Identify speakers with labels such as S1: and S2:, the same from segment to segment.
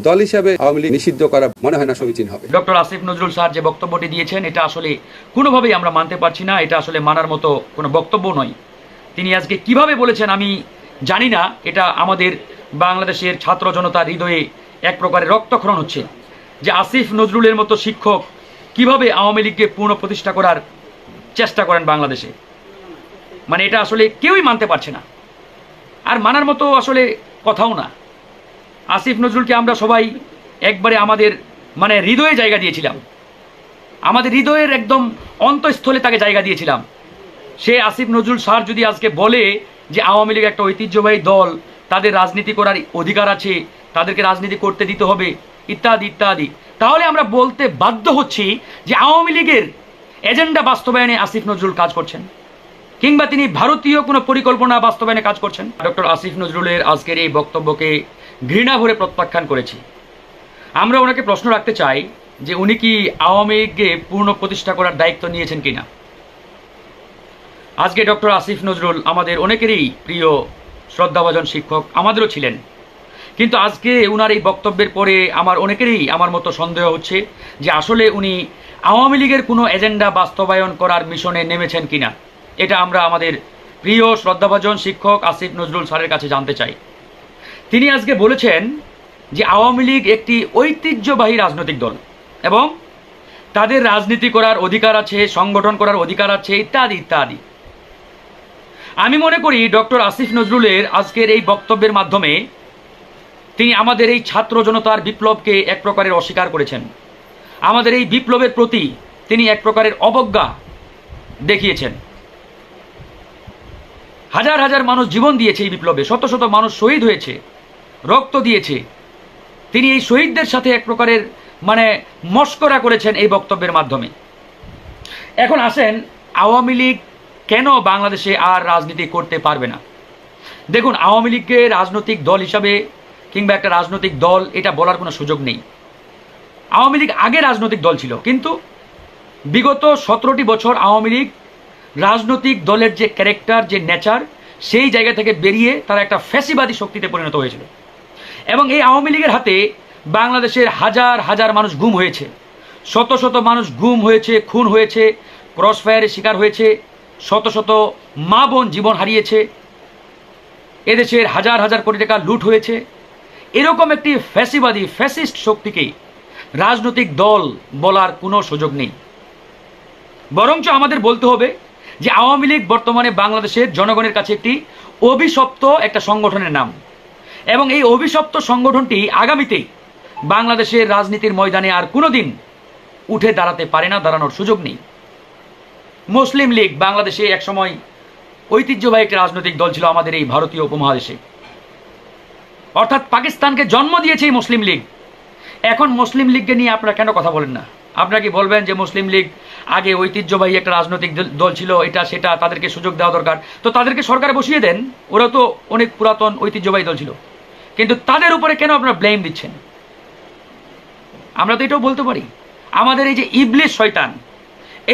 S1: দল হিসাবে আওয়ামী লীগ নিষিদ্ধ করা মনে হয় না সমীচীন হবে।
S2: ডক্টর আসিফ নজরুল স্যার যে বক্তব্যটি দিয়েছেন এটা আসলে কোনোভাবেই আমরা মানতে পারছি না, এটা আসলে মানার মতো কোনো বক্তব্য নয়। তিনি আজকে কিভাবে বলেছেন আমি জানি না, এটা আমাদের বাংলাদেশের ছাত্র জনতার হৃদয়ে এক প্রকারের রক্তক্ষরণ হচ্ছে যে আসিফ নজরুলের মতো শিক্ষক কিভাবে আওয়ামী লীগকে পুনঃ প্রতিষ্ঠা করার চেষ্টা করেন বাংলাদেশে। মানে এটা আসলে কেউই মানতে পারছে না, আর মানার মতো আসলে কথাও না। আসিফ নজরুলকে আমরা সবাই একবারে আমাদের মানে হৃদয়ে জায়গা দিয়েছিলাম, আমাদের হৃদয়ের একদম অন্তঃস্থলে তাকে জায়গা দিয়েছিলাম। সে আসিফ নজরুল স্যার যদি আজকে বলে যে আওয়ামী লীগ একটা ঐতিহ্যবাহী দল, তাদের রাজনীতি করার অধিকার আছে, তাদেরকে রাজনীতি করতে দিতে হবে ইত্যাদি ইত্যাদি, তাহলে আমরা বলতে বাধ্য হচ্ছি যে আওয়ামী লীগের এজেন্ডা বাস্তবায়নে আসিফ নজরুল কাজ করছেন, কিংবা তিনি ভারতীয় কোনো পরিকল্পনা বাস্তবায়নে কাজ করছেন। ডক্টর আসিফ নজরুলের আজকের এই বক্তব্যকে ঘৃণা ভরে প্রত্যাখ্যান করেছি। আমরা ওনাকে প্রশ্ন রাখতে চাই যে উনি কি আওয়ামী লীগকে পূর্ণ প্রতিষ্ঠা করার দায়িত্ব নিয়েছেন কিনা। আজকে ডক্টর আসিফ নজরুল আমাদের অনেকেরই প্রিয় শ্রদ্ধাভাজন শিক্ষক, আমাদেরও ছিলেন, কিন্তু আজকে উনার এই বক্তব্যের পরে আমার অনেকেরই আমার মতো সন্দেহ হচ্ছে যে আসলে উনি আওয়ামী লীগের কোনো এজেন্ডা বাস্তবায়ন করার মিশনে নেমেছেন কিনা। এটা আমরা আমাদের প্রিয় শ্রদ্ধাভাজন শিক্ষক আসিফ নজরুল স্যারের কাছে জানতে চাই। তিনি আজকে বলেছেন যে আওয়ামী লীগ একটি ঐতিহ্যবাহী রাজনৈতিক দল এবং তাদের রাজনীতি করার অধিকার আছে, সংগঠন করার অধিকার আছে ইত্যাদি ইত্যাদি। আমি মনে করি ডক্টর আসিফ নজরুলের আজকের এই বক্তব্যের মাধ্যমে তিনি আমাদের এই ছাত্র জনতার বিপ্লবকে এক প্রকারের অস্বীকার করেছেন। আমাদের এই বিপ্লবের প্রতি তিনি এক প্রকারের অবজ্ঞা দেখিয়েছেন। হাজার হাজার মানুষ জীবন দিয়েছে এই বিপ্লবে, শত শত মানুষ শহীদ হয়েছে, রক্ত দিয়েছে। তিনি এই শহীদদের সাথে এক প্রকারের মানে মস্করা করেছেন এই বক্তব্যের মাধ্যমে। এখন আসেন, আওয়ামী লীগ কেন বাংলাদেশে আর রাজনীতি করতে পারবে না? দেখুন, আওয়ামী লীগকে রাজনৈতিক দল হিসাবে কিংবা একটা রাজনৈতিক দল এটা বলার কোনো সুযোগ নেই। আওয়ামী লীগ আগে রাজনৈতিক দল ছিল, কিন্তু বিগত 17টি বছর আওয়ামী লীগ রাজনৈতিক দলের যে ক্যারেক্টার, যে নেচার, সেই জায়গা থেকে বেরিয়ে তারা একটা ফ্যাসিবাদী শক্তিতে পরিণত হয়েছিল। এবং এই আওয়ামী লীগের হাতে বাংলাদেশের হাজার হাজার মানুষ গুম হয়েছে, শত শত মানুষ গুম হয়েছে, খুন হয়েছে, ক্রসফায়ারের শিকার হয়েছে, শত শত মা বোন জীবন হারিয়েছে, এদেশের হাজার হাজার কোটি টাকা লুট হয়েছে। এরকম একটি ফ্যাসিবাদী ফ্যাসিস্ট শক্তিকে রাজনৈতিক দল বলার কোনো সুযোগ নেই। বরঞ্চ আমাদের বলতে হবে যে আওয়ামী লীগ বর্তমানে বাংলাদেশের জনগণের কাছে একটি অভিশপ্ত একটা সংগঠনের নাম, এবং এই অভিশপ্ত সংগঠনটি আগামীতে বাংলাদেশের রাজনীতির ময়দানে আর কোনোদিন উঠে দাঁড়াতে পারে না, দাঁড়ানোর সুযোগ নেই। মুসলিম লীগ বাংলাদেশে একসময় ঐতিহ্যবাহী একটি রাজনৈতিক দল ছিল আমাদের এই ভারতীয় উপমহাদেশে, অর্থাৎ পাকিস্তানকে জন্ম দিয়েছে এই মুসলিম লীগ। এখন মুসলিম লীগকে নিয়ে আপনারা কেন কথা বলেন না? আপনারা কি বলবেন যে মুসলিম লীগ আগে ঐতিহ্যবাহী একটা রাজনৈতিক দল ছিল, এটা সেটা, তাদেরকে সুযোগ দেওয়া দরকার, তো তাদেরকে সরকারে বসিয়ে দেন, ওরা তো অনেক পুরাতন ঐতিহ্যবাহী দল ছিল। কিন্তু তাদের উপরে কেন আপনারা ব্লেম দিচ্ছেন? আমরা তো এটাও বলতে পারি, আমাদের এই যে ইবলিস শয়তান,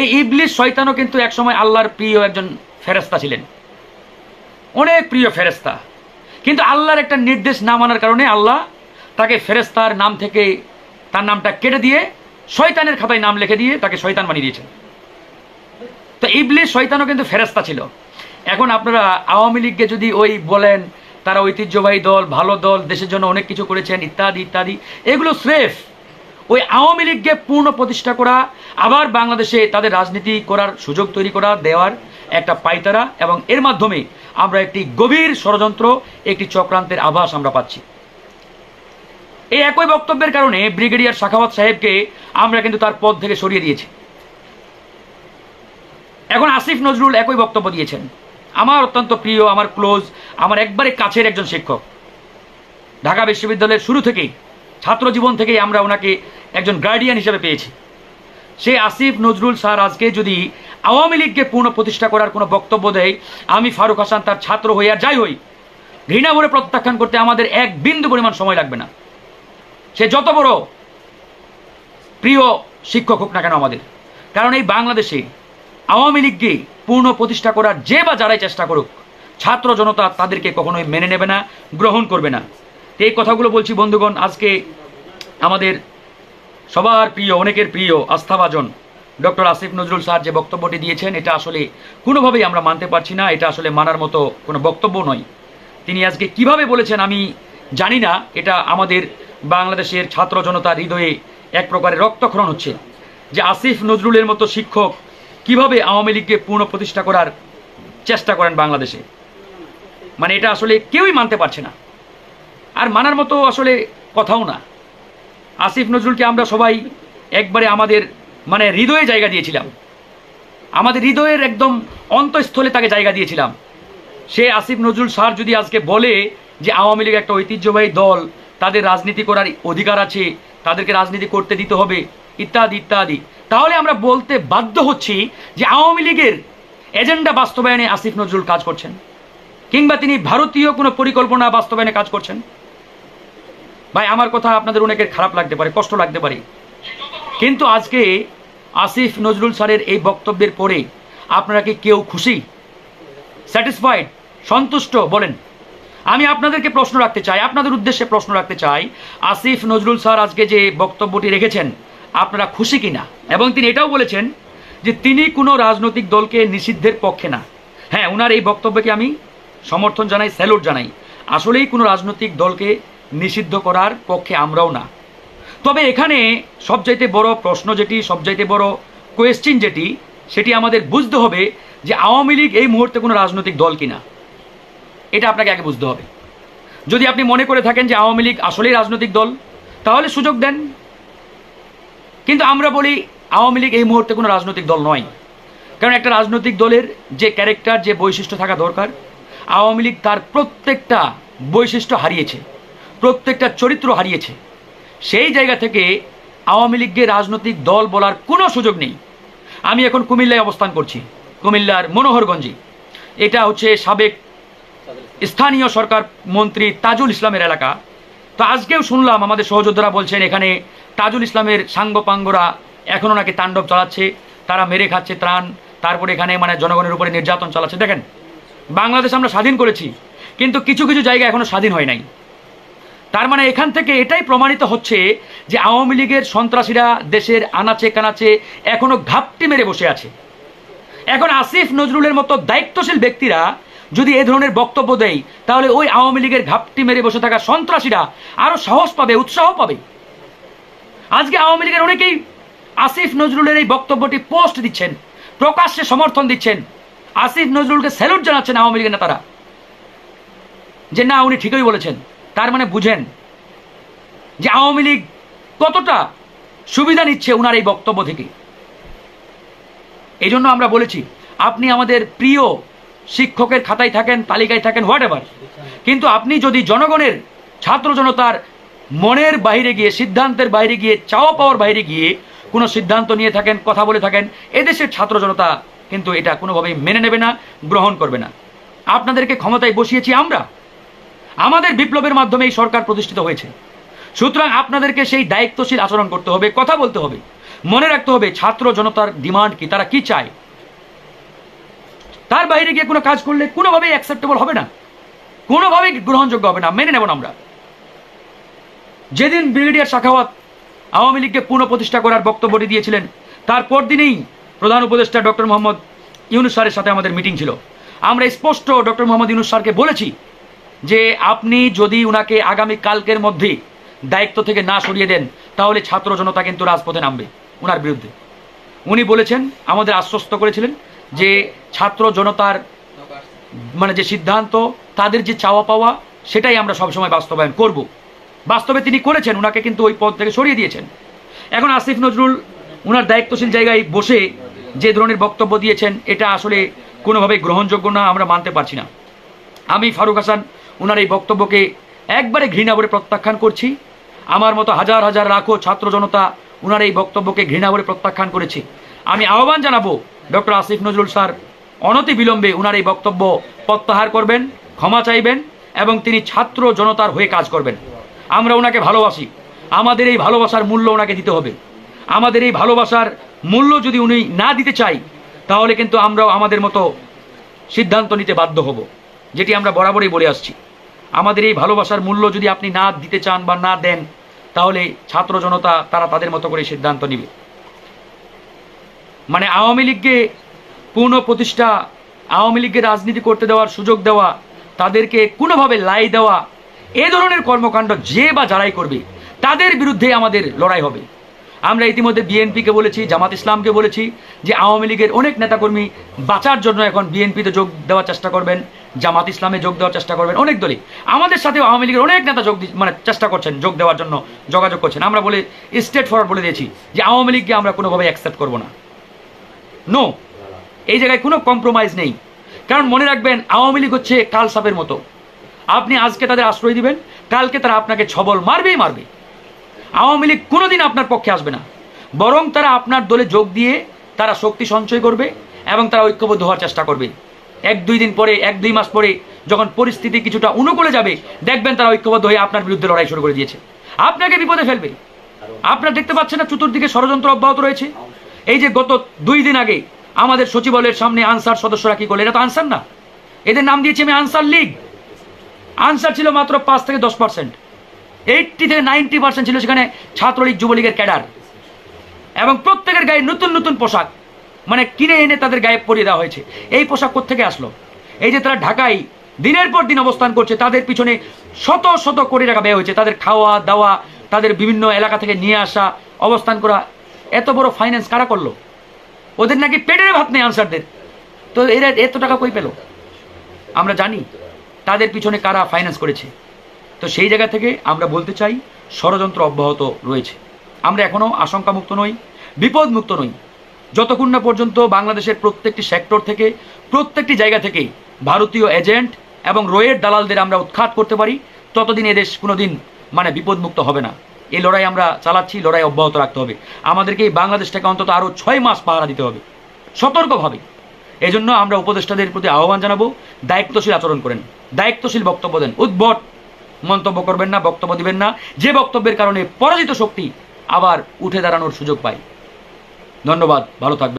S2: এই ইবলিস শয়তানও কিন্তু একসময় আল্লাহর প্রিয় একজন ফেরেশতা ছিলেন, অনেক প্রিয় ফেরেশতা। কিন্তু আল্লাহর একটা নির্দেশ না মানার কারণে আল্লাহ তাকে ফেরেশতার নাম থেকে তার নামটা কেটে দিয়ে শয়তানের খাতায় নাম লিখে দিয়ে তাকে শয়তান বানিয়ে দিয়েছেন। তো ইবলিস শয়তানও কিন্তু ফেরেশতা ছিল। এখন আপনারা আওয়ামী লীগকে যদি ওই বলেন তারা ঐতিহ্যবাহী দল, ভালো দল, দেশের জন্য অনেক কিছু করেছেন ইত্যাদি ইত্যাদি, এগুলো স্রেফ ওই আওয়ামী লীগকে পূর্ণ প্রতিষ্ঠা করা, আবার বাংলাদেশে তাদের রাজনীতি করার সুযোগ তৈরি করা দেওয়ার একটা পায়তারা, এবং এর মাধ্যমে আমরা একটি গভীর ষড়যন্ত্র, একটি চক্রান্তের আভাস আমরা পাচ্ছি। এই একই বক্তব্যের কারণে ব্রিগেডিয়ার সাখাওয়াত সাহেবকে আমরা কিন্তু তার পদ থেকে সরিয়ে দিয়েছি। এখন আসিফ নজরুল একই বক্তব্য দিয়েছেন। আমার অত্যন্ত প্রিয়, আমার ক্লোজ, আমার একবারে কাছের একজন শিক্ষক, ঢাকা বিশ্ববিদ্যালয়ের শুরু থেকেই, ছাত্র জীবন থেকেই আমরা ওনাকে একজন গার্ডিয়ান হিসেবে পেয়েছি। সেই আসিফ নজরুল স্যার আজকে যদি আওয়ামী লীগকে পূর্ণ প্রতিষ্ঠা করার কোনো বক্তব্য দেয়, আমি ফারুক হাসান তার ছাত্র হই আর যাই হই, ঘৃণা ভরে প্রত্যাখ্যান করতে আমাদের এক বিন্দু পরিমাণ সময় লাগবে না, সে যত বড় প্রিয় শিক্ষক হোক না কেন আমাদের। কারণ এই বাংলাদেশে আওয়ামী লীগকে পূর্ণ প্রতিষ্ঠা করার যে বা যারাই চেষ্টা করুক, ছাত্র জনতা তাদেরকে কখনোই মেনে নেবে না, গ্রহণ করবে না। এই কথাগুলো বলছি বন্ধুগণ, আজকে আমাদের সবার প্রিয়, অনেকের প্রিয় আস্থাভাজন ডক্টর আসিফ নজরুল স্যার যে বক্তব্যটি দিয়েছেন, এটা আসলে কোনোভাবেই আমরা মানতে পারছি না। এটা আসলে মানার মতো কোনো বক্তব্য নয়। তিনি আজকে কিভাবে বলেছেন আমি জানি না। এটা আমাদের বাংলাদেশের ছাত্র জনতার হৃদয়ে এক প্রকারের রক্তক্ষরণ হচ্ছে যে আসিফ নজরুলের মতো শিক্ষক কিভাবে আওয়ামী লীগকে পুনঃ প্রতিষ্ঠা করার চেষ্টা করেন বাংলাদেশে। মানে এটা আসলে কেউই মানতে পারছে না, আর মানার মতো আসলে কথাও না। আসিফ নজরুলকে আমরা সবাই একবারে আমাদের মানে হৃদয়ে জায়গা দিয়েছিলাম, আমাদের হৃদয়ের একদম অন্তঃস্থলে তাকে জায়গা দিয়েছিলাম। সে আসিফ নজরুল স্যার যদি আজকে বলে যে আওয়ামী লীগ একটা ঐতিহ্যবাহী দল, তাদের রাজনীতি করার অধিকার আছে, তাদেরকে রাজনীতি করতে দিতে হবে ইত্যাদি ইত্যাদি, তাহলে আমরা বলতে বাধ্য হচ্ছি যে আওয়ামী লীগের এজেন্ডা বাস্তবায়নে আসিফ নজরুল কাজ করছেন, কিংবা তিনি ভারতীয় কোনো পরিকল্পনা বাস্তবায়নে কাজ করছেন। ভাই, আমার কথা আপনাদের অনেকের খারাপ লাগতে পারে, কষ্ট লাগতে পারে, কিন্তু আজকে আসিফ নজরুল স্যারের এই বক্তব্যের পরে আপনারা কি কেউ খুশি, স্যাটিসফাইড, সন্তুষ্ট? বলেন। আমি আপনাদেরকে প্রশ্ন রাখতে চাই, আপনাদের উদ্দেশ্যে প্রশ্ন রাখতে চাই, আসিফ নজরুল স্যার আজকে যে বক্তব্যটি রেখেছেন আপনারা খুশি কিনা? এবং তিনি এটাও বলেছেন যে তিনি কোনো রাজনৈতিক দলকে নিষিদ্ধের পক্ষে না। হ্যাঁ, ওনার এই বক্তব্যকে আমি সমর্থন জানাই, স্যালুট জানাই। আসলেই কোনো রাজনৈতিক দলকে নিষিদ্ধ করার পক্ষে আমরাও না। তবে এখানে সবচাইতে বড় প্রশ্ন যেটি, সবচাইতে বড় কোয়েশ্চেন যেটি, সেটি আমাদের বুঝতে হবে যে আওয়ামী লীগ এই মুহূর্তে কোনো রাজনৈতিক দল কিনা, এটা আপনাকে আগে বুঝতে হবে। যদি আপনি মনে করে থাকেন যে আওয়ামী লীগ আসলেই রাজনৈতিক দল, তাহলে সুযোগ দেন। কিন্তু আমরা বলি আওয়ামী লীগ এই মুহূর্তে কোনো রাজনৈতিক দল নয়, কারণ একটা রাজনৈতিক দলের যে ক্যারেক্টার, যে বৈশিষ্ট্য থাকা দরকার, আওয়ামী লীগ তার প্রত্যেকটা বৈশিষ্ট্য হারিয়েছে, প্রত্যেকটা চরিত্র হারিয়েছে। সেই জায়গা থেকে আওয়ামী লীগকে রাজনৈতিক দল বলার কোনো সুযোগ নেই। আমি এখন কুমিল্লায় অবস্থান করছি, কুমিল্লার মনোহরগঞ্জে। এটা হচ্ছে সাবেক স্থানীয় সরকার মন্ত্রী তাজুল ইসলামের এলাকা। তো আজকেও শুনলাম আমাদের সহযোদ্ধারা বলছেন এখানে তাজুল ইসলামের সাঙ্গপাঙ্গরা এখনও নাকি তাণ্ডব চালাচ্ছে, তারা মেরে খাচ্ছে ত্রাণ, তারপরে এখানে মানে জনগণের উপরে নির্যাতন চালাচ্ছে। দেখেন, বাংলাদেশ আমরা স্বাধীন করেছি, কিন্তু কিছু কিছু জায়গা এখনো স্বাধীন হয় নাই। তার মানে এখান থেকে এটাই প্রমাণিত হচ্ছে যে আওয়ামী লীগের সন্ত্রাসীরা দেশের আনাচে কানাচে এখনো ঘাপটি মেরে বসে আছে। এখন আসিফ নজরুলের মতো দায়িত্বশীল ব্যক্তিরা যদি এই ধরনের বক্তব্য দেয়, তাহলে ওই আওয়ামী লীগের ঘাপটি মেরে বসে থাকা সন্ত্রাসীরা আরো সাহস পাবে, উৎসাহ পাবে। আজকে আওয়ামী লীগের অনেকেই আসিফ নজরুলের এই বক্তব্যটি পোস্ট দিচ্ছেন, প্রকাশ্যে সমর্থন দিচ্ছেন, আসিফ নজরুলকে স্যালুট জানাচ্ছেন আওয়ামী লীগের নেতারা, যে না উনি ঠিকই বলেছেন। তার মানে বুঝেন যে আওয়ামী লীগ কতটা সুবিধা নিচ্ছে ওনার এই বক্তব্য থেকে। এই জন্য আমরা বলেছি আপনি আমাদের প্রিয় শিক্ষকের খাতায় থাকেন, তালিকায় থাকেন, হোয়াট এভার, কিন্তু আপনি যদি জনগণের, ছাত্র জনতার মনের বাইরে গিয়ে, সিদ্ধান্তের বাইরে গিয়ে, চাওয়া পাওয়ার বাইরে গিয়ে কোনো সিদ্ধান্ত নিয়ে থাকেন, কথা বলে থাকেন, এদেশের ছাত্র জনতা কিন্তু এটা কোনোভাবেই মেনে নেবে না, গ্রহণ করবে না। আপনাদেরকে ক্ষমতায় বসিয়েছি আমরা, আমাদের বিপ্লবের মাধ্যমে এই সরকার প্রতিষ্ঠিত হয়েছে। সুতরাং আপনাদেরকে সেই দায়িত্বশীল আচরণ করতে হবে, কথা বলতে হবে, মনে রাখতে হবে ছাত্র জনতার ডিমান্ড কি, তারা কি চায়। তার বাইরে গিয়ে কোনো কাজ করলে কোনোভাবেই অ্যাকসেপ্টেবল হবে না, কোনোভাবেই গ্রহণযোগ্য হবে না, মেনে নেব না আমরা। যেদিন ব্রিগেডিয়ার সাখাওয়াত আওয়ামী লীগকে পুনঃপ্রতিষ্ঠা করার বক্তব্যটি দিয়েছিলেন, তারপর দিনেই প্রধান উপদেষ্টা ডক্টর মোহাম্মদ ইউনূস স্যারের সাথে আমাদের মিটিং ছিল। আমরা স্পষ্ট ডক্টর মোহাম্মদ ইউনূস স্যারকে বলেছি যে আপনি যদি উনাকে আগামী কালকের মধ্যে দায়িত্ব থেকে না সরিয়ে দেন, তাহলে ছাত্র জনতা কিন্তু রাজপথে নামবে উনার বিরুদ্ধে। উনি বলেছেন, আমাদের আশ্বস্ত করেছিলেন যে ছাত্র জনতার মানে যে সিদ্ধান্ত, তাদের যে চাওয়া পাওয়া, সেটাই আমরা সবসময় বাস্তবায়ন করব। বাস্তবে তিনি করেছেন, উনাকে কিন্তু ওই পদ থেকে সরিয়ে দিয়েছেন। এখন আসিফ নজরুল উনার দায়িত্বশীল জায়গায় বসে যে ধরনের বক্তব্য দিয়েছেন, এটা আসলে কোনোভাবেই গ্রহণযোগ্য না, আমরা মানতে পারছি না। আমি ফারুক হাসান উনার এই বক্তব্যকে একবারে ঘৃণা করে প্রত্যাখ্যান করছি। আমার মতো হাজার হাজার লাখো ছাত্র জনতা উনার এই বক্তব্যকে ঘৃণা করে প্রত্যাখ্যান করেছে। আমি আহ্বান জানাবো ডক্টর আসিফ নজরুল স্যার অনতি বিলম্বে উনার এই বক্তব্য প্রত্যাহার করবেন, ক্ষমা চাইবেন এবং তিনি ছাত্র জনতার হয়ে কাজ করবেন। আমরা ওনাকে ভালোবাসি, আমাদের এই ভালোবাসার মূল্য ওনাকে দিতে হবে। আমাদের এই ভালোবাসার মূল্য যদি উনি না দিতে চাই, তাহলে কিন্তু আমরাও আমাদের মতো সিদ্ধান্ত নিতে বাধ্য হব, যেটি আমরা বরাবরই বলে আসছি। আমাদের এই ভালোবাসার মূল্য যদি আপনি না দিতে চান বা না দেন, তাহলে ছাত্র জনতা তারা তাদের মতো করে সিদ্ধান্ত নেবে। মানে আওয়ামী লীগকে পূর্ণ প্রতিষ্ঠা, আওয়ামী লীগকে রাজনীতি করতে দেওয়ার সুযোগ দেওয়া, তাদেরকে কোনোভাবে লাই দেওয়া, এ ধরনের কর্মকাণ্ড যে বা যারাই করবে তাদের বিরুদ্ধে আমাদের লড়াই হবে। আমরা ইতিমধ্যে বিএনপিকে বলেছি, জামাত ইসলামকে বলেছি যে আওয়ামী লীগের অনেক নেতাকর্মী বাঁচার জন্য এখন বিএনপিতে যোগ দেওয়ার চেষ্টা করবেন, জামাত ইসলামে যোগ দেওয়ার চেষ্টা করবেন, অনেক দলে। আমাদের সাথেও আওয়ামী লীগের অনেক নেতা মানে চেষ্টা করছেন, যোগ দেওয়ার জন্য যোগাযোগ করছেন। আমরা বলে স্ট্রেট ফরওয়ার্ড বলে দিয়েছি যে আওয়ামী লীগকে আমরা কোনোভাবে অ্যাকসেপ্ট করবো না, নো, এই জায়গায় কোনো কম্প্রোমাইজ নেই। কারণ মনে রাখবেন, আওয়ামী লীগ হচ্ছে কাল সাপের মতো। আপনি আজকে তাদের আশ্রয় দিবেন, কালকে তারা আপনাকে ছবল মারবেই মারবে। আওয়ামী লীগ কোনোদিন আপনার পক্ষে আসবে না, বরং তারা আপনার দলে যোগ দিয়ে তারা শক্তি সঞ্চয় করবে এবং তারা ঐক্যবদ্ধ হওয়ার চেষ্টা করবে। 1-2 দিন পরে, 1-2 মাস পরে যখন পরিস্থিতি কিছুটা অনুকূলে যাবে, দেখবেন তারা ঐক্যবদ্ধ হয়ে আপনার বিরুদ্ধে লড়াই শুরু করে দিয়েছে, আপনাকে বিপদে ফেলবে। আপনারা দেখতে পাচ্ছেন না চতুর্দিকে ষড়যন্ত্র অব্যাহত রয়েছে। এই যে গত 2 দিন আগে আমাদের সচিবালয়ের সামনে আনসার সদস্যরা কি করলো, এটা তো আনসার না, এদের নাম দিয়েছি আমি আনসার লীগ। আনসার ছিল মাত্র 5 থেকে 10%, 80 থেকে 90% ছিল সেখানে ছাত্রলীগ যুবলীগের ক্যাডার, এবং প্রত্যেকের গায়ে নতুন নতুন পোশাক, মানে কিনে এনে তাদের গায়ে পরিয়ে দেওয়া হয়েছে। এই পোশাক কোত্থেকে আসলো? এই যে তারা ঢাকায় দিনের পর দিন অবস্থান করছে, তাদের পিছনে শত শত কোটি টাকা ব্যয় হয়েছে, তাদের খাওয়া দাওয়া, তাদের বিভিন্ন এলাকা থেকে নিয়ে আসা, অবস্থান করা, এত বড় ফাইন্যান্স কারা করলো? ওদের নাকি পেটের ভাত নেই আনসারদের, তো এরা এত টাকা কই পেল? আমরা জানি তাদের পিছনে কারা ফাইন্যান্স করেছে। তো সেই জায়গা থেকে আমরা বলতে চাই, ষড়যন্ত্র অব্যাহত রয়েছে। আমরা এখনও আশঙ্কামুক্ত নই, বিপদমুক্ত নই, যতক্ষণ না পর্যন্ত বাংলাদেশের প্রত্যেকটি সেক্টর থেকে, প্রত্যেকটি জায়গা থেকে ভারতীয় এজেন্ট এবং রয়ের দালালদের আমরা উৎখাত করতে পারি, ততদিন এদেশ কোনোদিন মানে বিপদমুক্ত হবে না। এই লড়াই আমরা চালাচ্ছি, লড়াই অব্যাহত রাখতে হবে। আমাদেরকে এই বাংলাদেশটাকে অন্তত আরও 6 মাস পাহারা দিতে হবে সতর্কভাবে। এই জন্য আমরা উপদেষ্টাদের প্রতি আহ্বান জানাবো, দায়িত্বশীল আচরণ করেন, দায়িত্বশীল বক্তব্য দেন, উদ্ভট মন্তব্য করবেন না, বক্তব্য দিবেন না যে বক্তব্যের কারণে পরাজিত শক্তি আবার উঠে দাঁড়ানোর সুযোগ পায়। ধন্যবাদ, ভালো থাকবেন।